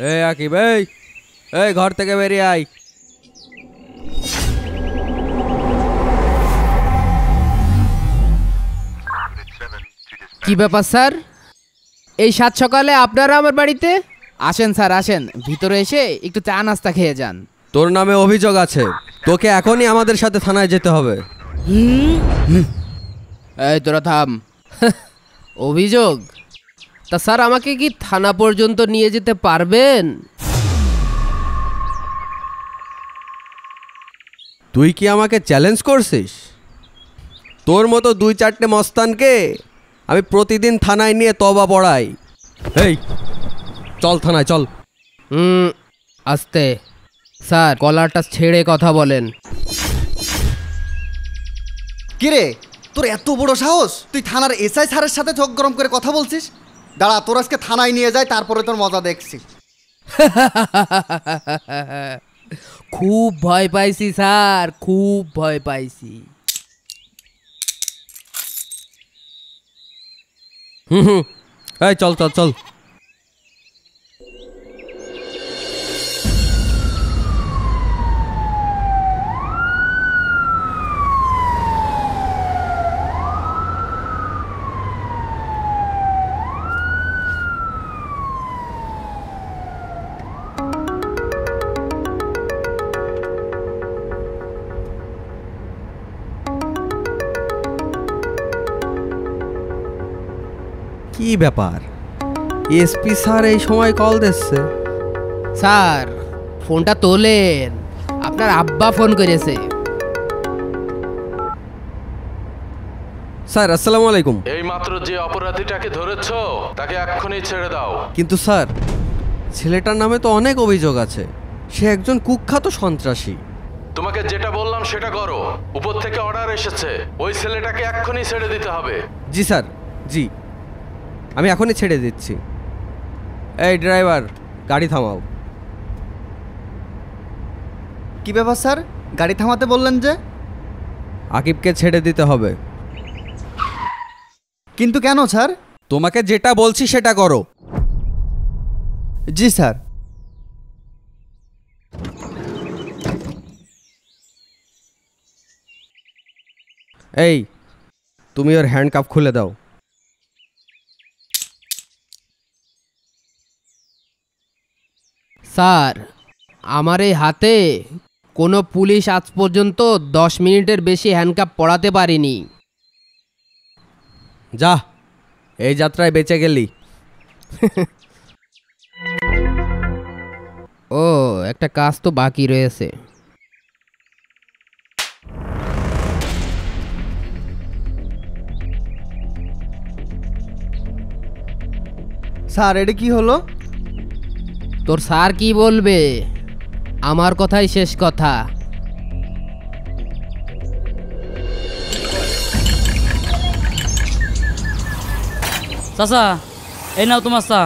এই আকিব, এই এই ঘর থেকে বেরিয়ে আয়। কি ব্যাপার স্যার, এই সাত সকালে আপনারা আমার বাড়িতে? আসেন স্যার আসেন, ভিতরে এসে একটু চা নাস্তা খেয়ে যান। তোর নামে অভিযোগ আছে, তোকে এখনই আমাদের সাথে থানায় যেতে হবে। এই তোরা থাম। অভিযোগ? তা স্যার আমাকে কি থানা পর্যন্ত নিয়ে যেতে পারবেন? তুই কি আমাকে চ্যালেঞ্জ করছিস? তোর মতো 2-4টে মস্তানকে আমি প্রতিদিন থানায় নিয়ে তবা পড়াই। এই চল থানায় চল। আস্তে স্যার, কলারটা ছেড়ে কথা বলেন। কিরে, তোর এত বড় সাহস, তুই থানার এসআই স্যারের সাথে চোখ গরম করে কথা বলছিস? দাঁড়া, তোর আজকে থানায় নিয়ে যায়, তারপরে তোর মজা দেখছি। খুব ভয় পাইছি স্যার, খুব ভয় পাইছি। এই চল চল চল। কি ব্যাপার, এসপি স্যার এই সময় কল দিচ্ছে? স্যার ফোনটা তোলেন, আপনার আব্বা ফোন করেছে। স্যার আসসালামু আলাইকুম। এইমাত্র যে অপরাধীটাকে ধরেছো তাকে এক্ষুনি ছেড়ে দাও। কিন্তু স্যার, ছেলেটার নামে তো অনেক অভিযোগ আছে, সে একজন কুখ্যাত সন্ত্রাসী। তোমাকে যেটা বললাম সেটা করো, উপর থেকে অর্ডার এসেছে, ওই ছেলেটাকে এক্ষুনি ছেড়ে দিতে হবে। জি স্যার, জি আমি এখনই ছেড়ে দিচ্ছি। এই ড্রাইভার, গাড়ি থামাও। কি ব্যাপার স্যার, গাড়ি থামাতে বললেন যে? আকিবকে ছেড়ে দিতে হবে। কিন্তু কেন স্যার? তোমাকে যেটা বলছি সেটা করো। জি স্যার। এই তুমি ওর হ্যান্ডকাফ খুলে দাও। স্যার আমার এই হাতে কোনো পুলিশ আজ পর্যন্ত 10 মিনিটের বেশি হ্যান্ডকাপ পরাতে পারিনি। যা, এই যাত্রায় বেঁচে গেলি। ও একটা কাজ তো বাকি রয়েছে। স্যার এটা কি হলো? তোর স্যার কি বলবে, আমার কথাই শেষ কথা। চাচা এই নাও তোমার চা।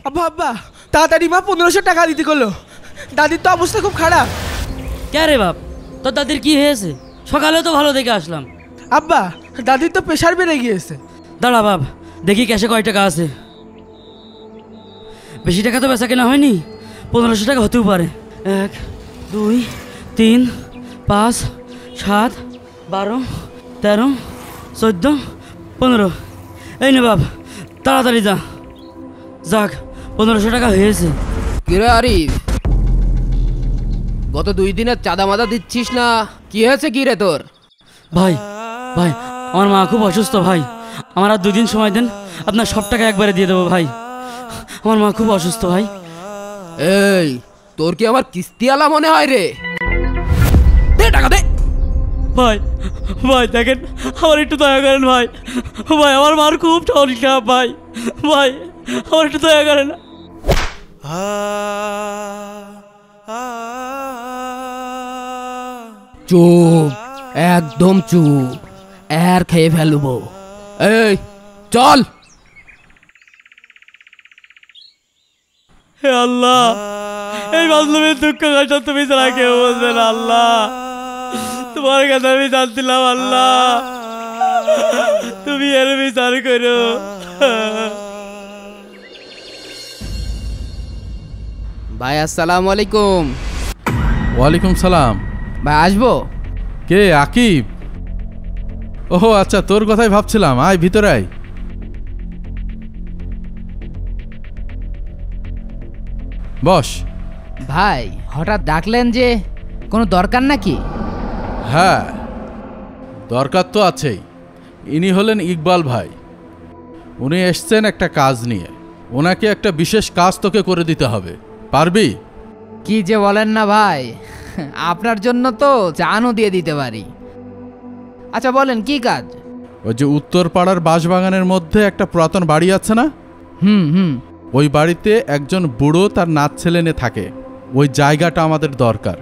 আব্বা আব্বা তাড়াতাড়ি মা 1500 টাকা দিতে করলো। দাদির তো অবস্থা খুব খারাপ। কে রে বাপ, তোর দাদির কি হয়েছে? সকালে তো ভালো দেখে আসলাম। আব্বা দাদির তো প্রেশার বেড়ে গিয়েছে। দাঁড়া বাপ, দেখি ক্যাশে কয় টাকা আছে। বেশি টাকা তো বেচা কেনা হয়নি, 1500 টাকা হতেও পারে। 1 2 3 5 7 12 13 14 15। এই নে বাপ, তাড়াতাড়ি যা। যাক 1500 টাকা হয়েছে। কিরে আরিফ, গত 2 দিনের চাঁদা মাদা দিচ্ছিস না, কি হয়েছে কি রে তোর? ভাই ভাই আমার মা খুব অসুস্থ ভাই, আমার আর 2 দিন সময় দেন, আপনার সব টাকা একবারে দিয়ে দেবো ভাই। আমার মা খুব অসুস্থ ভাই। এই তোর কি আমার কিস্তিওয়ালা মনে হয় রে? দে টাকা দে। ভাই ভাই দেখেন, আমার একটু দয়া করেন ভাই। ভাই আমার মার খুব শরীর খারাপ ভাই, ভাই আমার একটু দয়া করেন। চুপ, একদম চুপ, আর খেয়ে ফেলবো। এই চল। হে আল্লাহ, এই মাজলুমের দুঃখ কষ্ট তুমি ছাড়া কেউ বুঝবে না আল্লাহ। তোমার কাছে আমি জানছিলাম আল্লাহ, তুমি এর বিচার করো। ভাই আসসালামু আলাইকুম। ওয়ালাইকুম সালাম। ভাই আসবো? কে, আকিব? ওহো আচ্ছা, তোর কথাই ভাবছিলাম। আয় ভিতরে আয়। বস। ভাই হঠাৎ ডাকলেন যে, কোনো দরকার নাকি? হ্যাঁ, দরকার তো আছেই। ইনি হলেন ইকবাল ভাই। উনি এসছেন একটা কাজ নিয়ে। ওনাকে একটা বিশেষ কাজ তোকে করে দিতে হবে, পারবি? কি যে বলেন না ভাই, আপনার জন্য তো জানও দিয়ে দিতে পারি। আচ্ছা বলেন কি কাজ? ওই যে উত্তর পাড়ার বাঁশবাগানের মধ্যে একটা পুরাতন বাড়ি আছে না, হুম। ওই বাড়িতে একজন বুড়ো তার নাত ছেলে নিয়ে থাকে। ওই জায়গাটা আমাদের দরকার।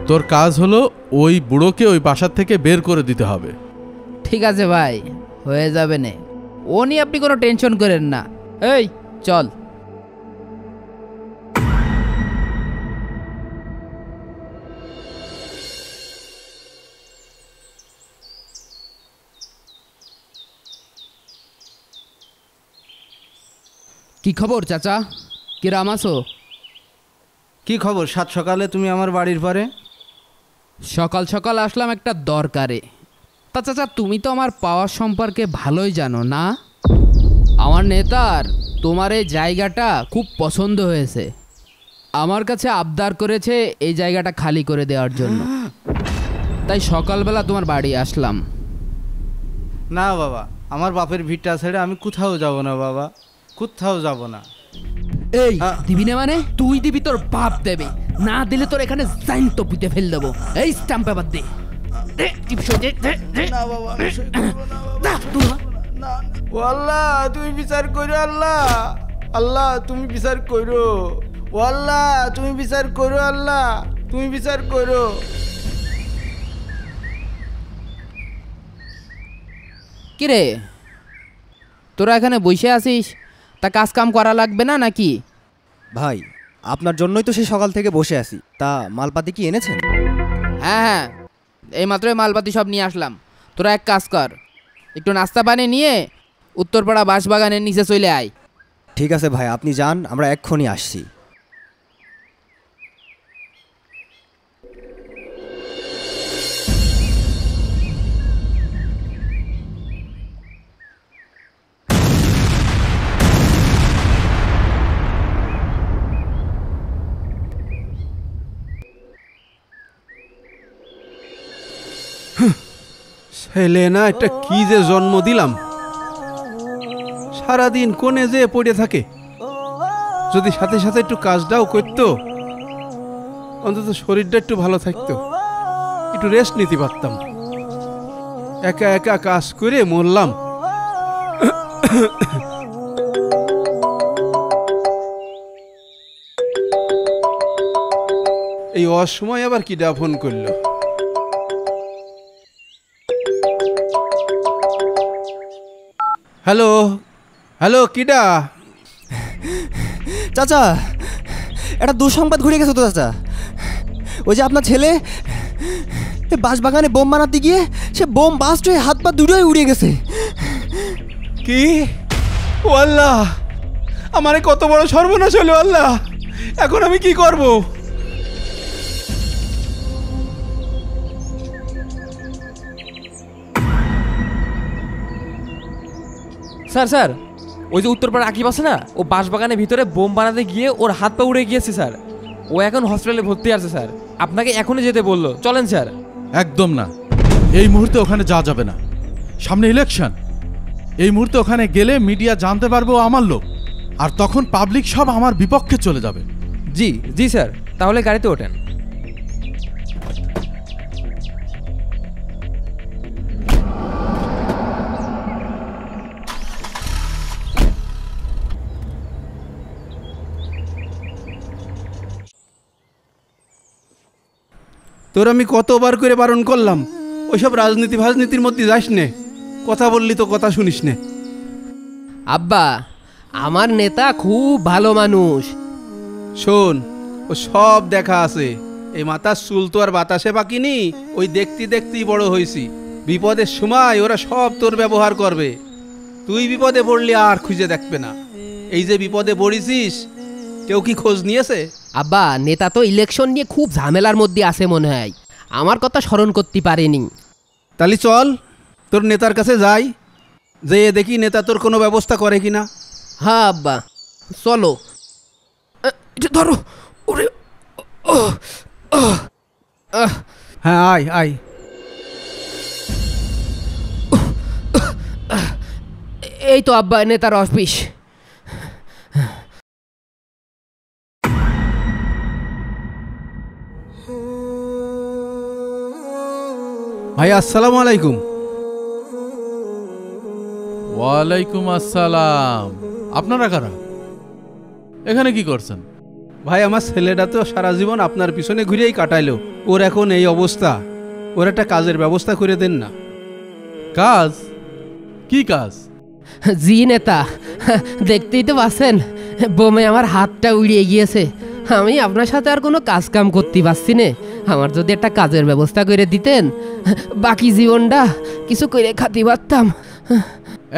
তোর কাজ হলো ওই বুড়োকে ওই বাসার থেকে বের করে দিতে হবে। ঠিক আছে ভাই, হয়ে যাবে নে, ও নিয়ে আপনি কোনো টেনশন করেন না। এই চল। কি খবর চাচা, কিরাম আছো? কি খবর সাত সকালে তুমি আমার বাড়ির পরে? সকাল সকাল আসলাম একটা দরকারে। তা চাচা তুমি তো আমার পাওয়ার সম্পর্কে ভালোই জানো না? আমার নেতার তোমার এই জায়গাটা খুব পছন্দ হয়েছে। আমার কাছে আবদার করেছে এই জায়গাটা খালি করে দেওয়ার জন্য। তাই সকালবেলা তোমার বাড়ি আসলাম। না বাবা, আমার বাপের ভিটটা ছেড়ে আমি কোথাও যাব না বাবা, কোথাও যাব না। এই দিবি না মানে? তুই দিবি, তোর বাপ দেবে। না দিলে তোর এখানে জাইন তো পিতে ফেল দেবো। এই স্ট্যাম্প পেপার দে। ও আল্লাহ তুমি বিচার করো, আল্লাহ আল্লাহ তুমি বিচার করো, ও আল্লাহ তুমি বিচার করো, আল্লাহ তুমি বিচার করো। কিরে তোরা এখানে বসে আছিস, তা কাজ কাম করা লাগবে না নাকি? ভাই আপনার জন্যই তো সেই সকাল থেকে বসে আছি। তা মালপাতি কি এনেছেন? হ্যাঁ, এই মাত্রই মালপাতি সব নিয়ে আসলাম। তোরা এক কাজ কর, একটু নাস্তা পানি নিয়ে উত্তরপাড়া বাঁশবাগানের নিচে চলে আয়। ঠিক আছে ভাই, আপনি যান, আমরা এক্ষুনি আসছি। ছেলে না একটা কি যে জন্ম দিলাম, সারাদিন কোণে যে পড়ে থাকে। যদি সাথে সাথে একটু কাজটাও করতো, অন্তত শরীরটা একটু ভালো থাকতো, একটু রেস্ট নিতে পারতাম। একা একা কাজ করে মরলাম। এই অসময় আবার কি ফোন করলো? হ্যালো হ্যালো, কিডা? চাচা একটা দুঃসংবাদ ঘুরে গেছে তো চাচা। ওই যে আপনার ছেলে বাঁশবাগানে বোম বানাতে গিয়ে সে বোম বাস্ট হয়ে হাত পা দুটোই উড়ে গেছে। কি? ও আল্লাহ, আমারে কত বড় সর্বনাশ হলো আল্লাহ! এখন আমি কি করব? স্যার স্যার, ওই যে উত্তরপাড়া আকিব আছে না, ও বাঁশবাগানের ভিতরে বোম বানাতে গিয়ে ওর হাত পা উড়ে গিয়েছে স্যার। ও এখন হসপিটালে ভর্তি আছে স্যার। আপনাকে এখনই যেতে বললো, চলেন স্যার। একদম না, এই মুহূর্তে ওখানে যাওয়া যাবে না। সামনে ইলেকশন। এই মুহূর্তে ওখানে গেলে মিডিয়া জানতে পারবে ও আমার লোক, আর তখন পাবলিক সব আমার বিপক্ষে চলে যাবে। জি জি স্যার, তাহলে গাড়িতে ওঠেন। তোর আমি কতবার করে বারণ করলাম, ওইসব রাজনীতির মধ্যে যাস নে। কথা বললি তো কথা শুনিস নে। আব্বা, আমার নেতা খুব ভালো মানুষ। শোন, ও সব দেখা আছে। এই মাথার চুল তো আর বাতাসে পাকিনি, ওই দেখতেই বড় হয়েছি। বিপদের সময় ওরা সব তোর ব্যবহার করবে। তুই বিপদে পড়লি আর খুঁজে দেখবে না। এই যে বিপদে পড়েছিস, কেউ কি খোঁজ নিয়েছে? আব্বা, নেতা তো ইলেকশন নিয়ে খুব ঝামেলার মধ্যে আছে মনে হয়, আমার কথা স্মরণ করতে পারেনি। তাহলে চল তোর নেতার কাছে যাই, যে দেখি নেতা তোর কোনো ব্যবস্থা করে কিনা। হ্যাঁ আব্বা, চলো। এটা ধরো। ওরে, হ্যাঁ, আয় আয়। এই তো আব্বা নেতার অফিস। ভাই আসসালামু আলাইকুম। ওয়ালাইকুম আসসালাম। আপনারা কারা? এখানে কি করছেন? ভাই আমার ছেলেটা তো সারা জীবন আপনার পিছনে ঘুরেই কাটাইলো, ওর এখন এই অবস্থা, ওর একটা কাজের ব্যবস্থা করে দেন না। কাজ? কি কাজ? জি নেতা, দেখতেই তো পাচ্ছেন বোমে আমার হাতটা উড়িয়ে গিয়েছে। আমি আপনার সাথে আর কোনো কাজ কাম করতে পারছি না। আমার যদি একটা কাজের ব্যবস্থা করে দিতেন, বাকি জীবনটা কিছু করে খাতে পারতাম।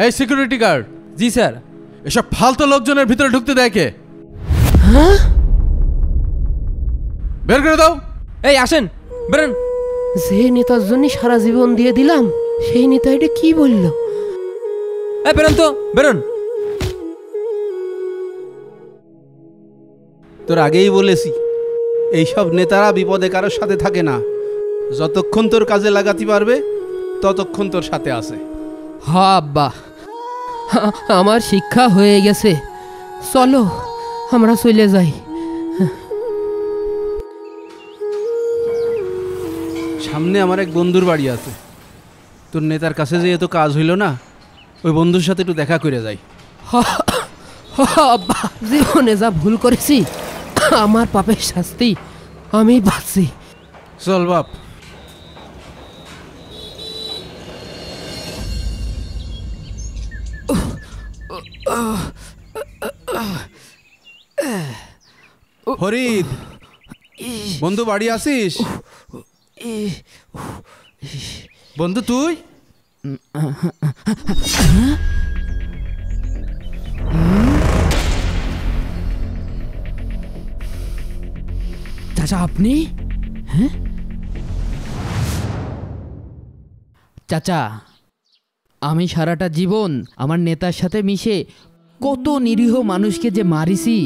এই সিকিউরিটি গার্ড। জি স্যার। এসব ফালতু লোকজনের ভিতরে ঢুকতে দেখে বের করে দাও। এই আসেন, বেরোন। যে নেতার জন্য সারা জীবন দিয়ে দিলাম, সেই নেতা এটা কি বলল? এই বেরোন তো, বেরোন। তোর আগেই বলেছি, এইসব নেতারা বিপদে কারোর সাথে থাকে না, যতক্ষণ তোর কাজে লাগাতে পারবে ততক্ষণ তোর সাথে আছে। হ্যাঁ আব্বা, আমার শিক্ষা হয়ে গেছে, চলো আমরা চলে যাই। সামনে আমার এক বন্ধুর বাড়ি আছে, তোর নেতার কাছে যেয়ে তো কাজ হইল না, ওই বন্ধুর সাথে একটু দেখা করে যাই। আব্বা, জীবনে যা ভুল করেছি, আমার পাপের শাস্তি আমি পাচ্ছি। চল বাপ। ফরিদ, বন্ধু বাড়ি আসিস? বন্ধু তুই? চাচা আপনি? হ্যাঁ চাচা, আমি সারাটা জীবন আমার নেতার সাথে মিশে কত নিরীহ মানুষকে যে মারিছি,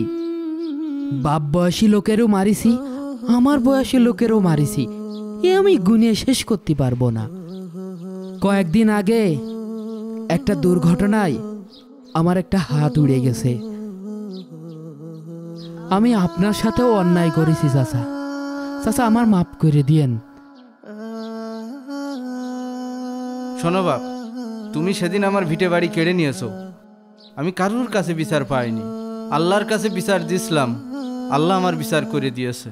বাপ বয়সী লোকেরও মারিছি, আমার বয়সী লোকেরও মারিছি, এ আমি গুনে শেষ করতে পারবো না। কয়েকদিন আগে একটা দুর্ঘটনায় আমার একটা হাত উড়ে গেছে। আমি আপনার সাথেও অন্যায় করেছি চাচা, চাচা আমার মাফ করে দিয়েন। শোনো বাপ, তুমি সেদিন আমার ভিটে বাড়ি কেড়ে নিয়েছো, আমি কারুর কাছে বিচার পাইনি, আল্লাহর কাছে বিচার দিয়েছিলাম, আল্লাহ আমার বিচার করে দিয়েছে।